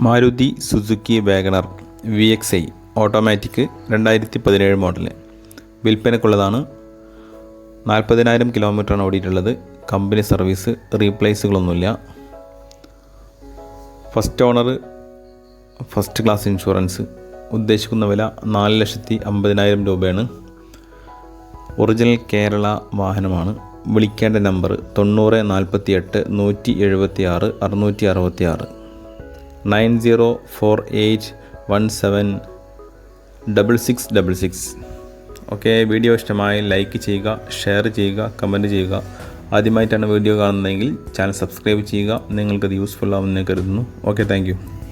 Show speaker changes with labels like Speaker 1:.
Speaker 1: Maruti Suzuki wagon R VXI automatic 2017 model വിൽപ്പനക്കുള്ളതാണ്. 40,000 കിലോമീറ്ററാണ് ഓടിയിട്ടുള്ളത്. കമ്പനി സർവീസ്, റീപ്ലേസുകളൊന്നുമില്ല. First owner, first class insurance. ഉദ്ദേശിക്കുന്ന വില 4,50,000 രൂപയാണ്. ഒറിജിനൽ കേരള വാഹനമാണ്. വിളിക്കേണ്ട നമ്പർ 9048 176 666 9048176666. ഓക്കെ, വീഡിയോ ഇഷ്ടമായി ലൈക്ക് ചെയ്യുക, ഷെയർ ചെയ്യുക, കമൻറ്റ് ചെയ്യുക. ആദ്യമായിട്ടാണ് വീഡിയോ കാണുന്നതെങ്കിൽ ചാനൽ സബ്സ്ക്രൈബ് ചെയ്യുക. നിങ്ങൾക്കത് യൂസ്ഫുൾ ആവുമെന്ന് കരുതുന്നു. Okay, thank you.